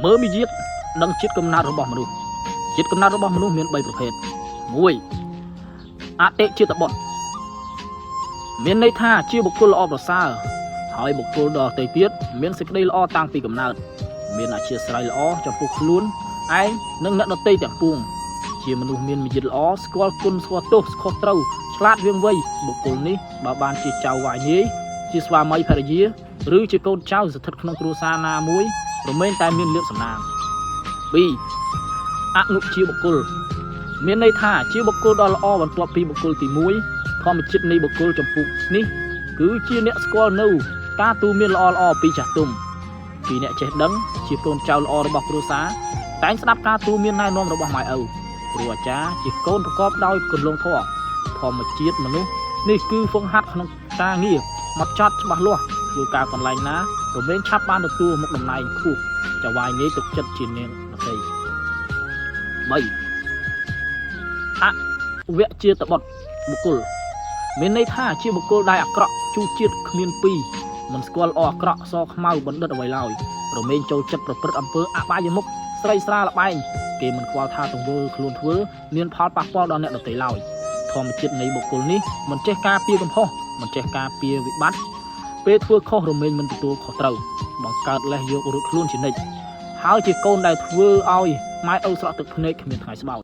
មើលមីជាតិនិងជាតិកំណើតរបស់មនុស្សជាតិកំណើតរបស់មនុស្សមាន3ប្រភេទ1អតិជាតិបុត្រមានន័យថាជាបុគ្គលល្អប្រសើរហើយបុគ្គលដទៃទៀតមានសេចក្តីល្អតាំងពីកំណើតមានអធ្យាស្រ័យល្អចំពោះខ្លួនឯងនិងអ្នកដទៃទាំងពួងជាមនុស្សមានមារយាទល្អស្គាល់គុណស្គាល់ទោសខុសត្រូវឆ្លាតវាងវៃបុគ្គលនេះបើបានជាចៅវាយនាយជាស្វាមីភរិយាឬជាកូនចៅស្ថិតក្នុងគ្រួសារណាមួយរមែងតែមានលៀបសំណាង2អនុជាបុគ្គលមានន័យថាជាបុគ្គលដ៏ល្អបន្ទាប់ពីបុគ្គលទី1ធម្មជាតិនៃបុគ្គលចំពោះនេះគឺជាអ្នកស្គាល់នៅការទូមានល្អពីចាស់ទុំពីអ្នកចេះដឹងជាកូនចៅល្អរបស់គ្រួសារតែងស្ដាប់ការទូមានណែនាំរបស់ម៉ែឪគ្រូអាចារ្យជាកូនប្រកបដោយគន្លងធម៌ធម្មជាតិមនុស្សនេះគឺហ្វឹកហាត់ក្នុងការងារមកចត់ច្បាស់លាស់ធ្វើការកន្លែងណារមែងឆាប់បានទទួលមុខតំណែងខ្ពស់ចៅវាយនេះទុកចិត្តជានាងដទៃ3អវជាតបុត្របុគ្គលមានន័យថាជាបុគ្គលដែលអាក្រក់ជូរជាតិគ្មានពីរមិនស្គាល់ល្អអាក្រក់សខ្មៅបណ្ឌិតអ្វីឡើយរមែងចូលចិត្តប្រព្រឹត្តអំពើអបាយមុខស្រីស្រាលបែងគេមិនខ្វល់ថាទង្វើខ្លួនធ្វើមានផលប៉ះពាល់ដល់អ្នកដទៃឡើយធម្មជាតិនៃបុគ្គលនេះមិនចេះការពារកំហុសមិនចេះការពារវិបត្តិពេលធ្វើខុសរមែងមិនទទួលខុសត្រូវបង្កើតលេសយករួចខ្លួនជានិច្ចហើយជាកូនដែលធ្វើឲ្យម៉ែឪស្រក់ទឹកភ្នែកគ្មានថ្ងៃស្បោត